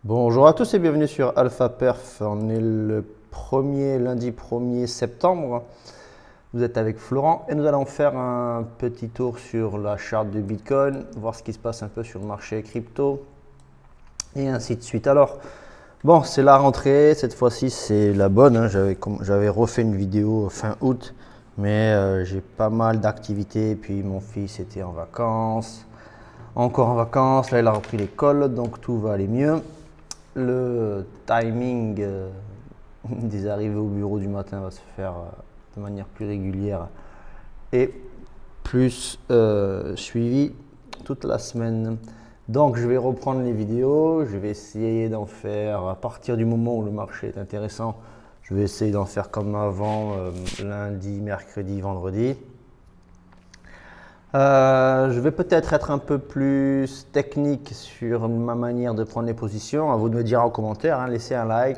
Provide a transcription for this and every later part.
Bonjour à tous et bienvenue sur Alpha Perf. On est le lundi 1er septembre. Vous êtes avec Florent et nous allons faire un petit tour sur la charte de Bitcoin, voir ce qui se passe un peu sur le marché crypto et ainsi de suite. Alors, bon, c'est la rentrée, cette fois-ci c'est la bonne, hein. J'avais refait une vidéo fin août, mais j'ai pas mal d'activités. Puis mon fils était en vacances, encore en vacances, là il a repris l'école, donc tout va aller mieux. Le timing des arrivées au bureau du matin va se faire de manière plus régulière et plus suivi toute la semaine. Donc je vais reprendre les vidéos, je vais essayer d'en faire à partir du moment où le marché est intéressant. Je vais essayer d'en faire comme avant, lundi, mercredi, vendredi. Je vais peut-être être un peu plus technique sur ma manière de prendre les positions. À vous de me dire en commentaire, hein. Laissez un like,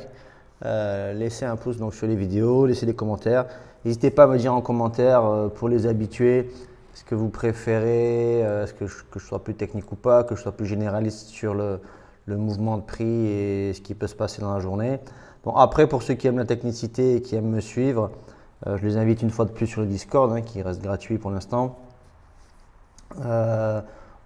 laissez un pouce donc, sur les vidéos, laissez des commentaires. N'hésitez pas à me dire en commentaire pour les habitués ce que vous préférez, est-ce que je sois plus technique ou pas, que je sois plus généraliste sur le mouvement de prix et ce qui peut se passer dans la journée. Bon, après, pour ceux qui aiment la technicité et qui aiment me suivre, je les invite une fois de plus sur le Discord, hein, qui reste gratuit pour l'instant.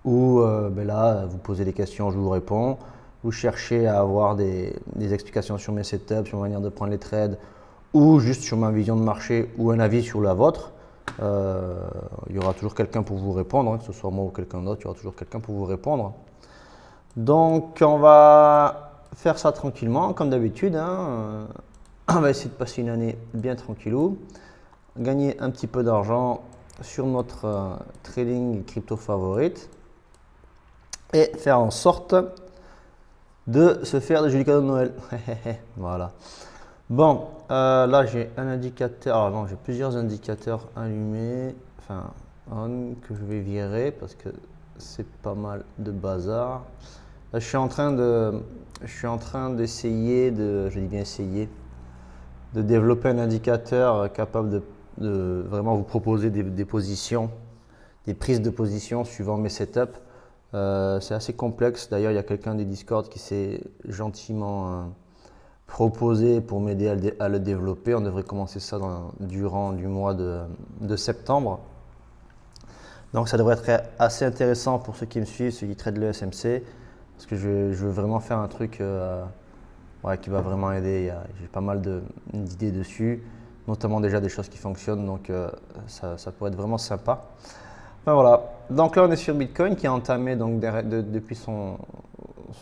Où là, vous posez des questions, je vous réponds. Vous cherchez à avoir des explications sur mes setups, sur ma manière de prendre les trades, ou juste sur ma vision de marché, ou un avis sur la vôtre. Il y aura toujours quelqu'un pour vous répondre, hein, que ce soit moi ou quelqu'un d'autre, il y aura toujours quelqu'un pour vous répondre. Donc, on va faire ça tranquillement, comme d'habitude, hein. On va essayer de passer une année bien tranquillou, gagner un petit peu d'argent sur notre trading crypto favorite et faire en sorte de se faire de jolis cadeaux de Noël. Voilà. Bon, là j'ai un indicateur. Alors non, j'ai plusieurs indicateurs allumés, enfin on, que je vais virer parce que c'est pas mal de bazar. Là, je suis en train d'essayer je dis bien essayer, de développer un indicateur capable de vraiment vous proposer des positions, des prises de position suivant mes setups. C'est assez complexe. D'ailleurs, il y a quelqu'un du Discord qui s'est gentiment proposé pour m'aider à le développer. On devrait commencer ça durant du mois de septembre. Donc ça devrait être assez intéressant pour ceux qui me suivent, ceux qui traitent le SMC, parce que je veux vraiment faire un truc qui va vraiment aider. J'ai pas mal d'idées dessus, notamment déjà des choses qui fonctionnent, donc ça pourrait être vraiment sympa. Enfin, voilà, donc là on est sur Bitcoin qui a entamé donc, depuis son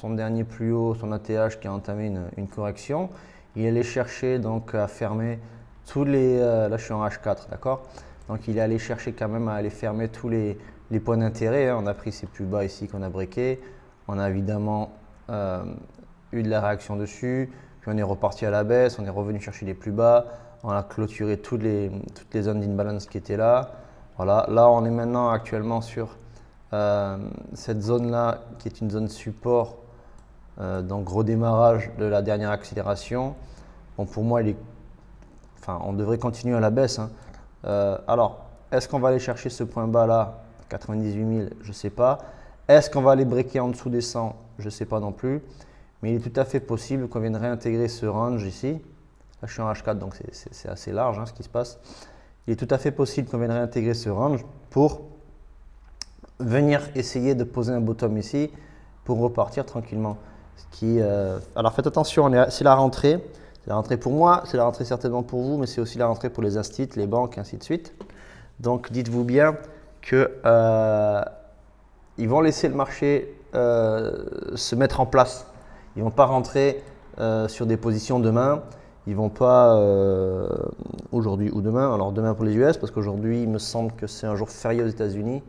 dernier plus haut, son ATH qui a entamé une correction. Il est allé chercher donc à fermer tous les, là je suis en H4, d'accord. Donc il est allé chercher quand même à aller fermer tous les points d'intérêt, hein. On a pris ces plus bas ici qu'on a breaké, on a évidemment eu de la réaction dessus, puis on est reparti à la baisse, on est revenu chercher les plus bas, on a clôturé toutes les zones d'imbalance qui étaient là. Voilà, là on est maintenant actuellement sur cette zone là qui est une zone support, donc redémarrage de la dernière accélération. Bon, pour moi on devrait continuer à la baisse, hein. Alors, est-ce qu'on va aller chercher ce point bas là, 98 000? Je ne sais pas. Est-ce qu'on va aller breaker en dessous des 100? Je ne sais pas non plus. Mais il est tout à fait possible qu'on vienne réintégrer ce range ici. Là, je suis en H4, donc c'est assez large, hein, ce qui se passe. Il est tout à fait possible qu'on vienne réintégrer ce range pour venir essayer de poser un bottom ici pour repartir tranquillement. Alors faites attention, c'est la rentrée. C'est la rentrée pour moi, c'est la rentrée certainement pour vous, mais c'est aussi la rentrée pour les instituts, les banques, ainsi de suite. Donc dites-vous bien que ils vont laisser le marché se mettre en place. Ils ne vont pas rentrer sur des positions demain. Ils ne vont pas aujourd'hui ou demain. Alors demain pour les US, parce qu'aujourd'hui, il me semble que c'est un jour férié aux États-Unis.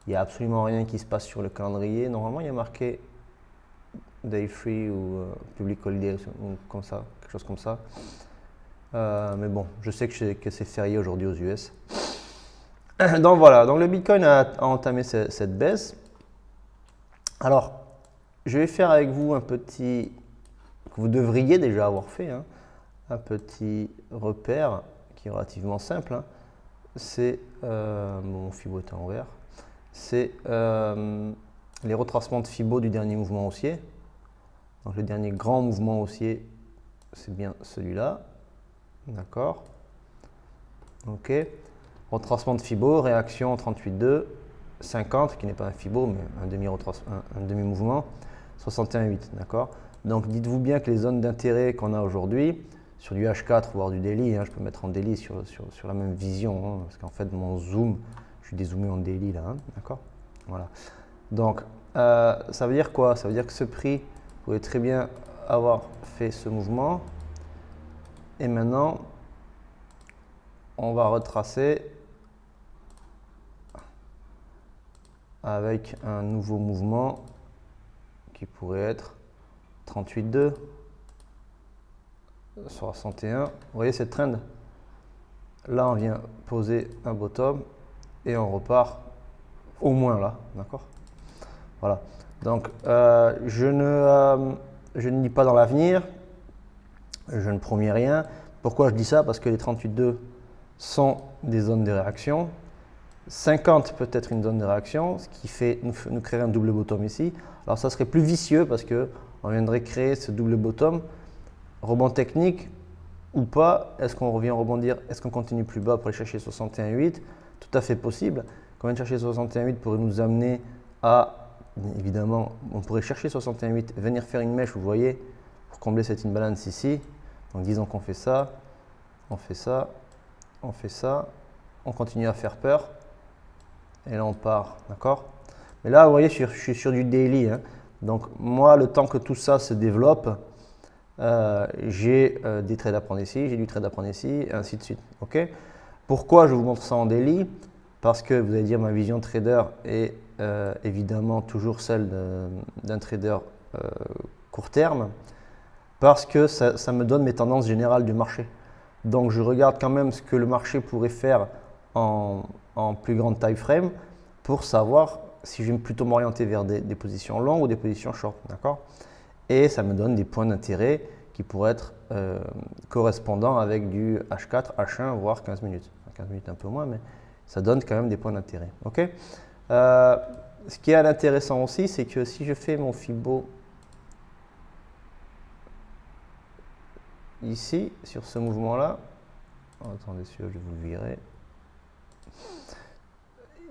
Il n'y a absolument rien qui se passe sur le calendrier. Normalement, il y a marqué Day Free ou Public Holiday ou comme ça, quelque chose comme ça. Mais bon, je sais que c'est férié aujourd'hui aux US. Donc voilà, donc le Bitcoin a entamé cette baisse. Alors, je vais faire avec vous un petit, que vous devriez déjà avoir fait, hein, un petit repère qui est relativement simple, hein. C'est, mon Fibo est en vert, c'est les retracements de Fibo du dernier mouvement haussier. Donc le dernier grand mouvement haussier, c'est bien celui-là. D'accord. Ok. Retracement de Fibo, réaction 38,2, 50, qui n'est pas un Fibo, mais un demi-mouvement, 61,8. D'accord. Donc dites-vous bien que les zones d'intérêt qu'on a aujourd'hui, sur du H4, voire du daily, hein, je peux mettre en daily sur la même vision, hein, parce qu'en fait mon zoom, je suis dézoomé en daily là, hein, d'accord. Voilà. Donc ça veut dire quoi? Ça veut dire que ce prix pouvait très bien avoir fait ce mouvement. Et maintenant, on va retracer avec un nouveau mouvement qui pourrait être 38,2, 61. Vous voyez cette trend? Là, on vient poser un bottom et on repart au moins là, d'accord? Voilà. Donc, je ne lis pas dans l'avenir, je ne promets rien. Pourquoi je dis ça? Parce que les 38,2 sont des zones de réaction. 50 peut être une zone de réaction, ce qui fait nous créer un double bottom ici. Alors ça serait plus vicieux parce qu'on viendrait créer ce double bottom. Rebond technique ou pas, est-ce qu'on revient rebondir, est-ce qu'on continue plus bas pour aller chercher 61,8? Tout à fait possible. Quand on vient chercher 61,8 pourrait nous amener à, évidemment, on pourrait chercher 61,8, venir faire une mèche, vous voyez, pour combler cette imbalance ici. Donc disons qu'on fait ça, on fait ça, on fait ça, on continue à faire peur. Et là on part, d'accord? Mais là vous voyez je suis sur du daily, hein. Donc moi le temps que tout ça se développe, j'ai des trades à prendre ici, j'ai du trade à prendre ici, et ainsi de suite, ok? Pourquoi je vous montre ça en daily? Parce que vous allez dire ma vision trader est évidemment toujours celle d'un trader court terme, parce que ça me donne mes tendances générales du marché. Donc je regarde quand même ce que le marché pourrait faire en plus grande time frame pour savoir si je vais plutôt m'orienter vers des positions longues ou des positions short, d'accord? Et ça me donne des points d'intérêt qui pourraient être correspondants avec du H4, H1, voire 15 minutes. 15 minutes un peu moins, mais ça donne quand même des points d'intérêt, ok? Ce qui est intéressant aussi, c'est que si je fais mon Fibo ici, sur ce mouvement-là, attendez, celui-là, je vais vous le virer.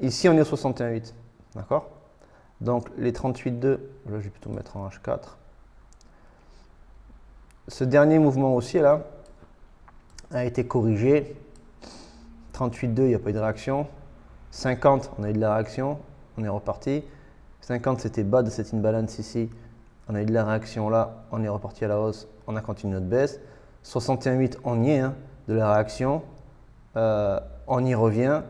Ici, on est au 61,8, d'accord? Donc, les 38,2, là, je vais plutôt mettre en H4. Ce dernier mouvement haussier, là, a été corrigé. 38,2, il n'y a pas eu de réaction. 50, on a eu de la réaction, on est reparti. 50, c'était bas de cette imbalance ici. On a eu de la réaction là, on est reparti à la hausse, on a continué notre baisse. 61,8, on y est, hein, de la réaction. On y revient.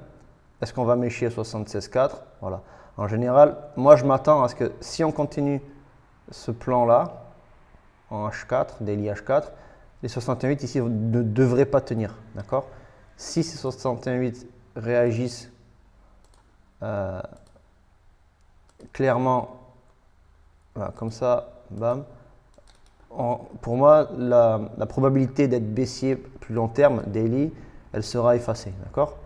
Est-ce qu'on va mécher à 76,4? Voilà. En général, moi je m'attends à ce que si on continue ce plan-là, en H4, daily H4, les 61,8 ici ne devraient pas tenir. D'accord? Si ces 61,8 réagissent clairement, voilà, comme ça, bam, pour moi, la probabilité d'être baissier plus long terme, daily, elle sera effacée. D'accord?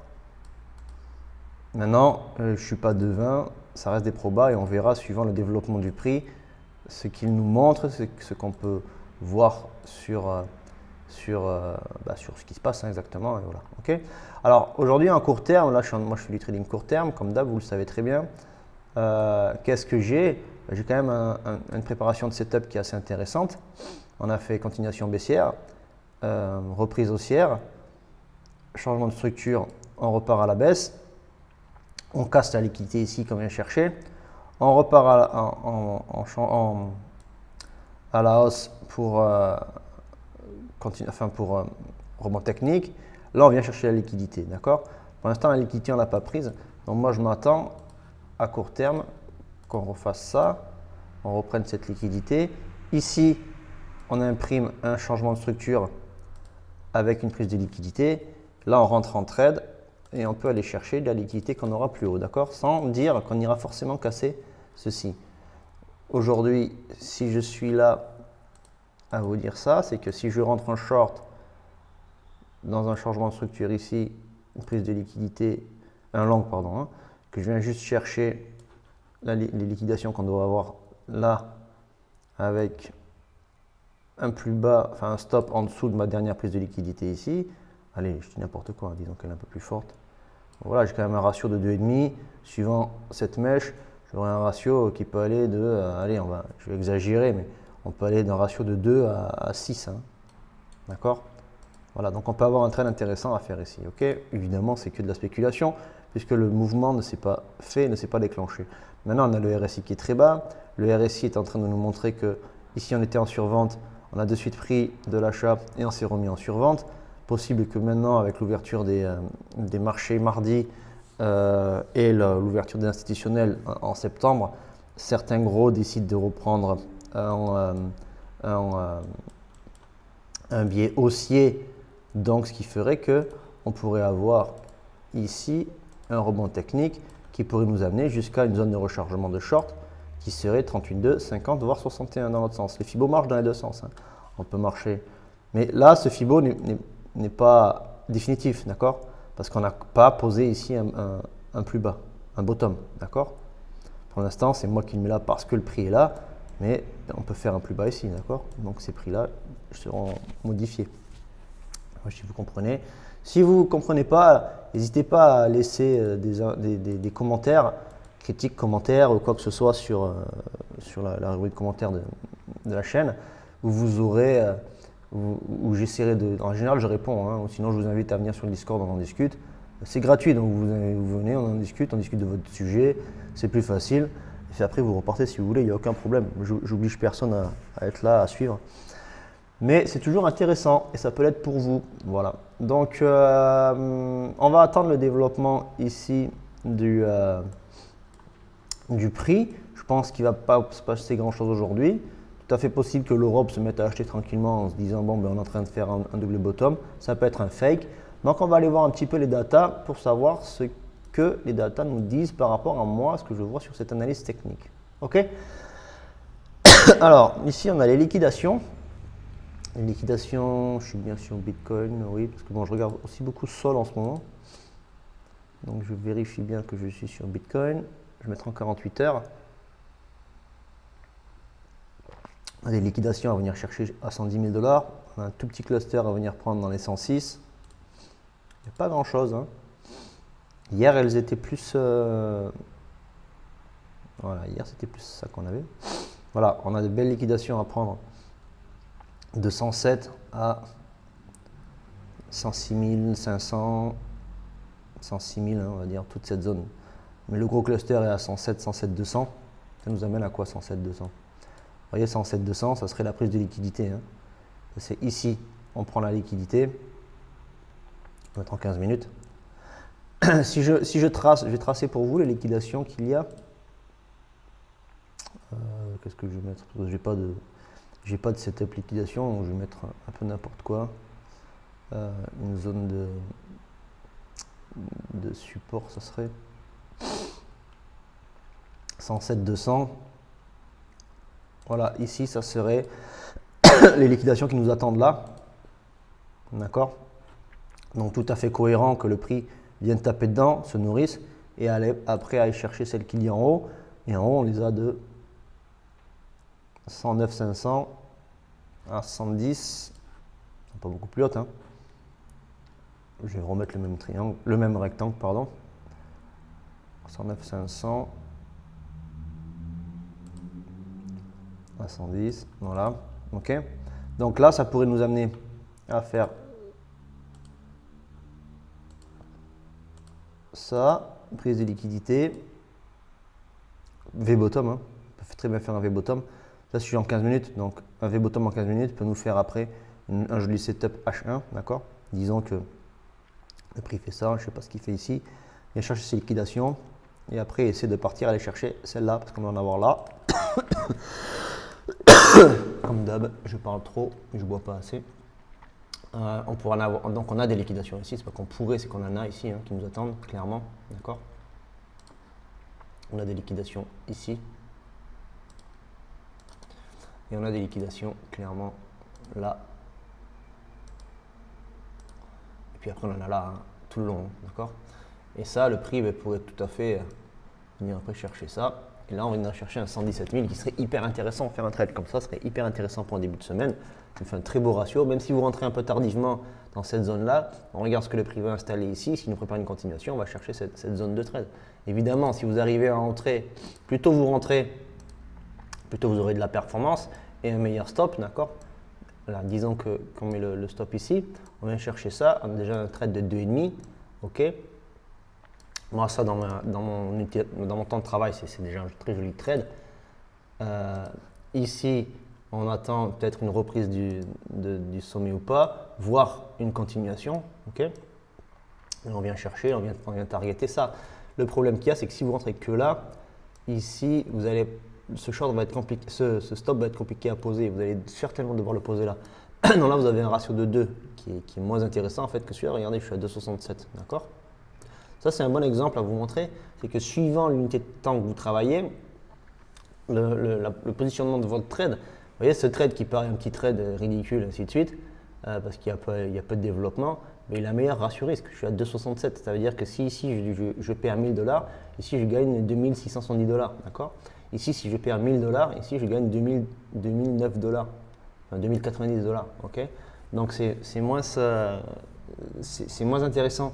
Maintenant, je ne suis pas devin, ça reste des probas et on verra suivant le développement du prix ce qu'il nous montre, ce qu'on peut voir sur ce qui se passe, hein, exactement. Et voilà. Okay. Alors aujourd'hui en court terme, là moi je fais du trading court terme, comme d'hab, vous le savez très bien. Qu'est-ce que j'ai? J'ai quand même une préparation de setup qui est assez intéressante. On a fait continuation baissière, reprise haussière, changement de structure, on repart à la baisse. On casse la liquidité ici qu'on vient chercher. On repart à la hausse pour rebond technique. Là, on vient chercher la liquidité. D'accord? Pour l'instant, la liquidité, on ne l'a pas prise. Donc, moi, je m'attends à court terme qu'on refasse ça. On reprenne cette liquidité. Ici, on imprime un changement de structure avec une prise de liquidité. Là, on rentre en trade. Et on peut aller chercher de la liquidité qu'on aura plus haut, d'accord? Sans dire qu'on ira forcément casser ceci. Aujourd'hui, si je suis là à vous dire ça, c'est que si je rentre en short dans un changement de structure ici, une prise de liquidité, un long, pardon, hein, que je viens juste chercher les liquidations qu'on doit avoir là avec un plus bas, enfin un stop en dessous de ma dernière prise de liquidité ici. Allez, je dis n'importe quoi, hein, disons qu'elle est un peu plus forte. Voilà, j'ai quand même un ratio de 2,5. Suivant cette mèche, j'aurai un ratio qui peut aller de, allez, je vais exagérer, mais on peut aller d'un ratio de 2 à 6. Hein. D'accord? Voilà, donc on peut avoir un trade intéressant à faire ici. Ok? Évidemment, c'est que de la spéculation, puisque le mouvement ne s'est pas fait, ne s'est pas déclenché. Maintenant, on a le RSI qui est très bas. Le RSI est en train de nous montrer que ici, on était en survente. On a de suite pris de l'achat et on s'est remis en survente. Possible que maintenant, avec l'ouverture des marchés mardi et l'ouverture des institutionnels en septembre, certains gros décident de reprendre un biais haussier, donc ce qui ferait que on pourrait avoir ici un rebond technique qui pourrait nous amener jusqu'à une zone de rechargement de short qui serait 38,2, 50 voire 61 dans l'autre sens. Les Fibo marchent dans les deux sens. Hein. On peut marcher. Mais là, ce Fibo n'est pas définitif, d'accord? Parce qu'on n'a pas posé ici un plus bas, un bottom, d'accord? Pour l'instant, c'est moi qui le mets là parce que le prix est là, mais on peut faire un plus bas ici, d'accord? Donc ces prix-là seront modifiés. Si vous comprenez. Si vous ne comprenez pas, n'hésitez pas à laisser des commentaires, critiques, commentaires ou quoi que ce soit sur la rubrique commentaires de la chaîne, où vous aurez, où j'essaierai de… En général, je réponds, hein, ou sinon je vous invite à venir sur le Discord, on en discute. C'est gratuit, donc vous venez, on discute de votre sujet, c'est plus facile. Et après, vous repartez si vous voulez, il n'y a aucun problème. J'oblige personne à être là, à suivre. Mais c'est toujours intéressant et ça peut l'être pour vous. Voilà. Donc, on va attendre le développement ici du prix. Je pense qu'il ne va pas se passer grand-chose aujourd'hui. Tout à fait possible que l'Europe se mette à acheter tranquillement en se disant bon, ben, on est en train de faire un double bottom. Ça peut être un fake. Donc, on va aller voir un petit peu les datas pour savoir ce que les datas nous disent par rapport à moi, ce que je vois sur cette analyse technique. OK? Alors, ici, on a les liquidations. Les liquidations, je suis bien sur Bitcoin, oui, parce que bon, je regarde aussi beaucoup Sol en ce moment. Donc, je vérifie bien que je suis sur Bitcoin. Je vais mettre en 48 heures. On a des liquidations à venir chercher à 110 000 $. On a un tout petit cluster à venir prendre dans les 106. Il n'y a pas grand-chose. Hein. Hier, elles étaient plus… Voilà, hier, c'était plus ça qu'on avait. Voilà, on a de belles liquidations à prendre de 107 à 106 500, 106 000, hein, on va dire, toute cette zone. Mais le gros cluster est à 107, 107 200. Ça nous amène à quoi 107 200? Vous voyez, 107 200, ça serait la prise de liquidité. Hein. C'est ici, on prend la liquidité. On va mettre en 15 minutes. si je trace, je vais tracer pour vous les liquidations qu'il y a. Qu'est-ce que je vais mettre? Parce que j'ai pas de setup liquidation, donc je vais mettre un peu n'importe quoi. Une zone de support, ça serait 107 200. Voilà, ici, ça serait les liquidations qui nous attendent là. D'accord? Donc tout à fait cohérent que le prix vienne taper dedans, se nourrisse, et après aller chercher celles qu'il y a en haut. Et en haut, on les a de 109 500 à 110, pas beaucoup plus haute. Hein. Je vais remettre le même triangle, le même rectangle, pardon. 109 500 à 110, voilà. Ok. Donc là, ça pourrait nous amener à faire ça, prise de liquidité, V-bottom, hein. On peut très bien faire un V-bottom. Là, je suis en 15 minutes, donc un V-bottom en 15 minutes peut nous faire après un joli setup H1, d'accord? Disons que le prix fait ça, je ne sais pas ce qu'il fait ici. Il va chercher ses liquidations et après essayer de partir aller chercher celle-là parce qu'on va en avoir là. Comme d'hab, je parle trop et je bois pas assez. On pourra en avoir, donc on a des liquidations ici, c'est pas qu'on pourrait, c'est qu'on en a ici hein, qui nous attendent clairement, d'accord? On a des liquidations ici. Et on a des liquidations clairement là. Et puis après on en a là hein, tout le long, d'accord? Et ça, le prix pourrait tout à fait venir après chercher ça. Et là, on vient de chercher un 117 000 qui serait hyper intéressant. Faire un trade comme ça serait hyper intéressant pour un début de semaine. Ça fait un très beau ratio. Même si vous rentrez un peu tardivement dans cette zone-là, on regarde ce que le prix va installer ici. S'il nous prépare une continuation, on va chercher cette zone de trade. Évidemment, si vous arrivez à entrer, plus tôt vous rentrez, plus tôt vous aurez de la performance et un meilleur stop, d'accord? Là, disons qu'on met le stop ici, on vient chercher ça, on a déjà un trade de 2,5, ok? Moi, ça, dans mon temps de travail, c'est déjà un très joli trade. Ici, on attend peut-être une reprise du sommet ou pas, voire une continuation, ok? Et on vient chercher, on vient targeter ça. Le problème qu'il y a, c'est que si vous rentrez que là, ici, ce short va être compliqué, ce stop va être compliqué à poser. Vous allez certainement devoir le poser là. Donc là, vous avez un ratio de 2 qui est moins intéressant en fait que celui-là. Regardez, je suis à 2,67, d'accord? Ça, c'est un bon exemple à vous montrer. C'est que suivant l'unité de temps que vous travaillez, le positionnement de votre trade, vous voyez ce trade qui paraît un petit trade ridicule, ainsi de suite, parce qu'il y a peu de développement, mais il a un meilleur ratio risque. Je suis à 2,67. Ça veut dire que si ici je perds 1000 $, ici je gagne 2670 $, d'accord? Ici, si je perds 1000 $, ici je gagne 2009 $, enfin 2090 $, ok? Donc c'est moins intéressant.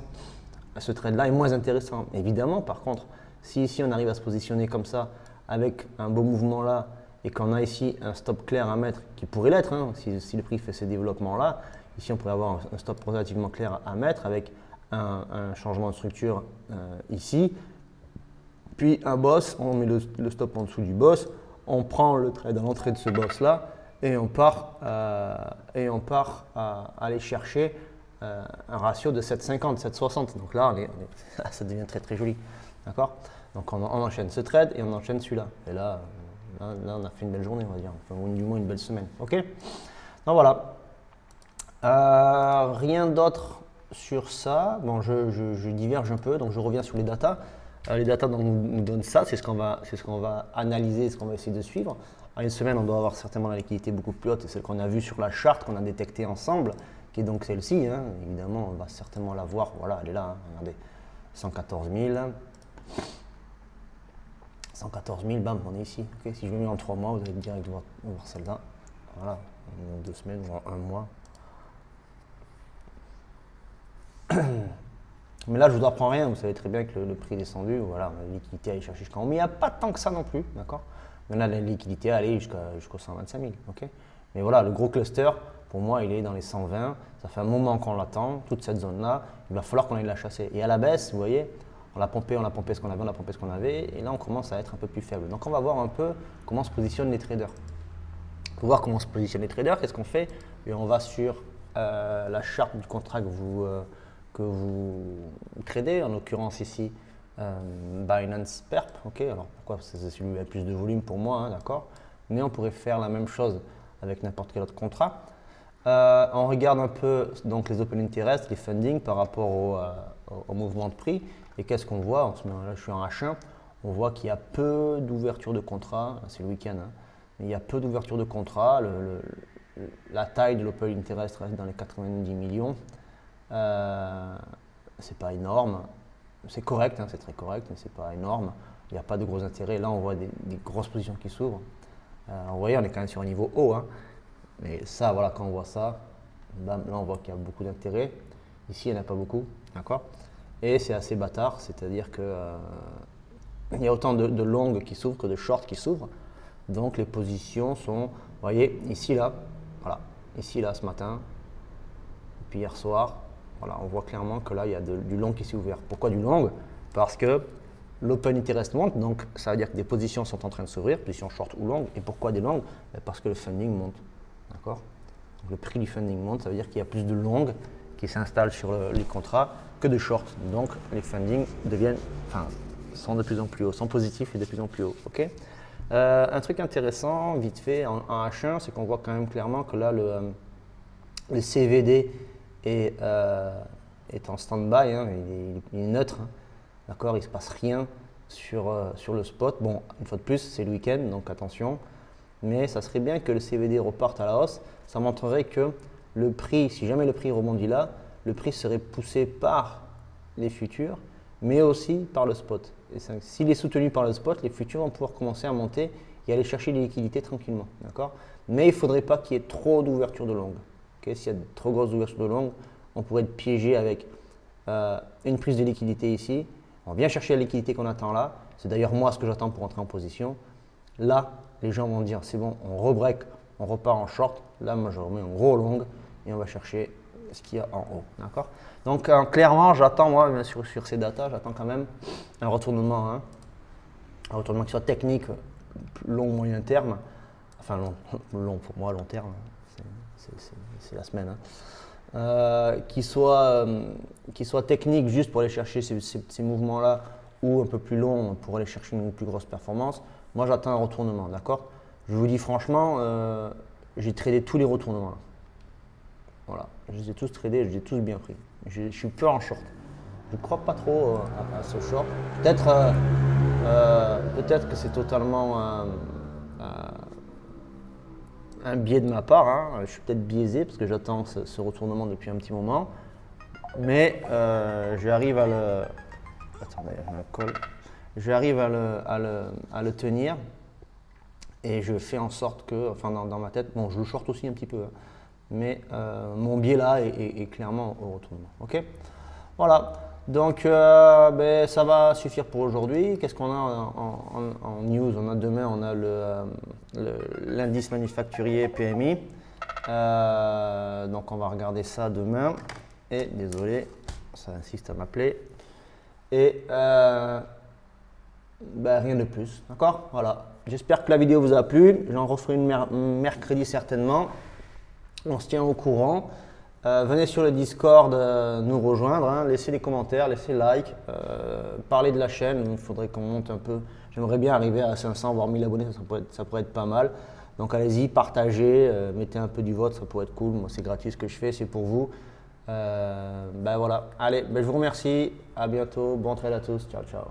Ce trade-là est moins intéressant. Évidemment, par contre, si ici on arrive à se positionner comme ça, avec un beau mouvement là, et qu'on a ici un stop clair à mettre, qui pourrait l'être, hein, si le prix fait ces développements-là, ici on pourrait avoir un stop relativement clair à mettre avec un changement de structure ici, puis un boss, on met le stop en dessous du boss, on prend le trade à l'entrée de ce boss-là, et on part à aller chercher un ratio de 7,50, 7,60. Donc là, ça devient très très joli. D'accord? Donc on enchaîne ce trade et on enchaîne celui-là. Et là, on a fait une belle journée, on va dire. Enfin, du moins une belle semaine. Ok? Donc voilà. Rien d'autre sur ça. Bon, je diverge un peu, donc je reviens sur les datas. Les datas nous donnent ça, c'est ce qu'on va analyser, ce qu'on va essayer de suivre. En une semaine, on doit avoir certainement la liquidité beaucoup plus haute, et celle qu'on a vue sur la charte qu'on a détectée ensemble, qui est donc celle-ci. Hein. Évidemment, on va certainement la voir. Voilà, elle est là. Hein. Regardez, 114 000. 114 000, bam, on est ici. Okay, si je me mets en 3 mois, vous allez direct voir celle-là. Voilà, en 2 semaines ou en 1 mois. Mais là, je vous apprends rien. Vous savez très bien que le prix est descendu. Voilà, la liquidité à aller chercher jusqu'en haut. Mais il n'y a pas tant que ça non plus. D'accord? Mais là, la liquidité à aller jusqu'aux 125 000. Okay, mais voilà, le gros cluster, pour moi, il est dans les 120. Ça fait un moment qu'on l'attend, toute cette zone-là. Il va falloir qu'on aille la chasser. Et à la baisse, vous voyez, on l'a pompé ce qu'on avait, on l'a pompé ce qu'on avait. Et là, on commence à être un peu plus faible. Donc, on va voir un peu comment se positionnent les traders. Pour voir comment se positionnent les traders, qu'est-ce qu'on fait? Et on va sur la charte du contrat que vous tradez, en l'occurrence ici Binance Perp. Ok, alors pourquoi? C'est celui qui a plus de volume pour moi, hein, d'accord? Mais on pourrait faire la même chose avec n'importe quel autre contrat. On regarde un peu donc les open interest, les funding par rapport au mouvement de prix. Et qu'est-ce qu'on voit? En ce moment-là, je suis en H1. On voit qu'il y a peu d'ouverture de contrat. C'est le week-end. Hein, mais il y a peu d'ouverture de contrat. La taille de l'open interest reste dans les 90 millions. C'est pas énorme. C'est correct, hein, c'est très correct, mais c'est pas énorme. Il n'y a pas de gros intérêts. Là, on voit des grosses positions qui s'ouvrent. Vous voyez, on est quand même sur un niveau haut. Hein. Mais ça, voilà, quand on voit ça, bam, là, on voit qu'il y a beaucoup d'intérêt. Ici, il n'y en a pas beaucoup. D'accord? Et c'est assez bâtard, c'est-à-dire que il y a autant de longues qui s'ouvrent que de shorts qui s'ouvrent. Donc, les positions sont, vous voyez, ici, là, voilà, ici, là, ce matin, et puis hier soir, voilà, on voit clairement que là, il y a du long qui s'est ouvert. Pourquoi du long? Parce que l'open interest monte, donc ça veut dire que des positions sont en train de s'ouvrir, positions short ou longues. Et pourquoi des longues? Parce que le funding monte. D'accord? Le prix du funding monte, ça veut dire qu'il y a plus de longues qui s'installent sur les contrats que de short. Donc les funding sont de plus en plus hauts, sont positifs et de plus en plus hauts. Okay, un truc intéressant, vite fait, en H1, c'est qu'on voit quand même clairement que là, le CVD est en stand-by, hein, il est neutre. Hein, d'accord, il ne se passe rien sur le spot. Bon, une fois de plus, c'est le week-end, donc attention. Mais ça serait bien que le CVD reparte à la hausse. Ça montrerait que le prix, si jamais le prix rebondit là, le prix serait poussé par les futurs, mais aussi par le spot. s'il est soutenu par le spot, les futurs vont pouvoir commencer à monter et aller chercher des liquidités tranquillement. D'accord? Mais il ne faudrait pas qu'il y ait trop d'ouverture de longue. Okay? S'il y a de trop grosses ouvertures de longue, on pourrait être piégé avec une prise de liquidité ici. On vient chercher la liquidité qu'on attend là. C'est d'ailleurs moi ce que j'attends pour entrer en position. Là, les gens vont dire c'est bon, on rebreak, on repart en short. Là, moi, je remets un gros long et on va chercher ce qu'il y a en haut. D'accord? Donc, clairement, j'attends, moi, bien sûr, sur ces datas, j'attends quand même un retournement. Hein, un retournement qui soit technique, long, moyen terme. Enfin, long pour moi, long terme, c'est la semaine. Hein. Qui soit technique juste pour aller chercher ces mouvements-là ou un peu plus long pour aller chercher une plus grosse performance. Moi, j'attends un retournement, d'accord? Je vous dis franchement, j'ai tradé tous les retournements là. Voilà, je les ai tous tradés, je les ai tous bien pris. Je suis peu en short. Je ne crois pas trop à ce short. Peut-être que c'est totalement un biais de ma part. Hein. Je suis peut-être biaisé parce que j'attends ce retournement depuis un petit moment. Mais j'arrive à le. Attendez, j'ai un call. J'arrive à le tenir. Et je fais en sorte que, enfin dans ma tête, bon je le short aussi un petit peu, hein, mais mon biais là est clairement au retournement. Ok, voilà, donc ça va suffire pour aujourd'hui. Qu'est-ce qu'on a en news? On a demain, on a l'indice manufacturier PMI, donc on va regarder ça demain. Et désolé, ça insiste à m'appeler. Et rien de plus, d'accord? Voilà. J'espère que la vidéo vous a plu. J'en referai une mercredi certainement. On se tient au courant. Venez sur le Discord nous rejoindre. Hein. Laissez des commentaires, laissez like. Parlez de la chaîne. Il faudrait qu'on monte un peu. J'aimerais bien arriver à 500 voire 1000 abonnés. Ça pourrait être pas mal. Donc allez-y, partagez. Mettez un peu du vote. Ça pourrait être cool. Moi, c'est gratuit ce que je fais. C'est pour vous. Voilà. Allez, je vous remercie. À bientôt. Bon trade à tous. Ciao, ciao.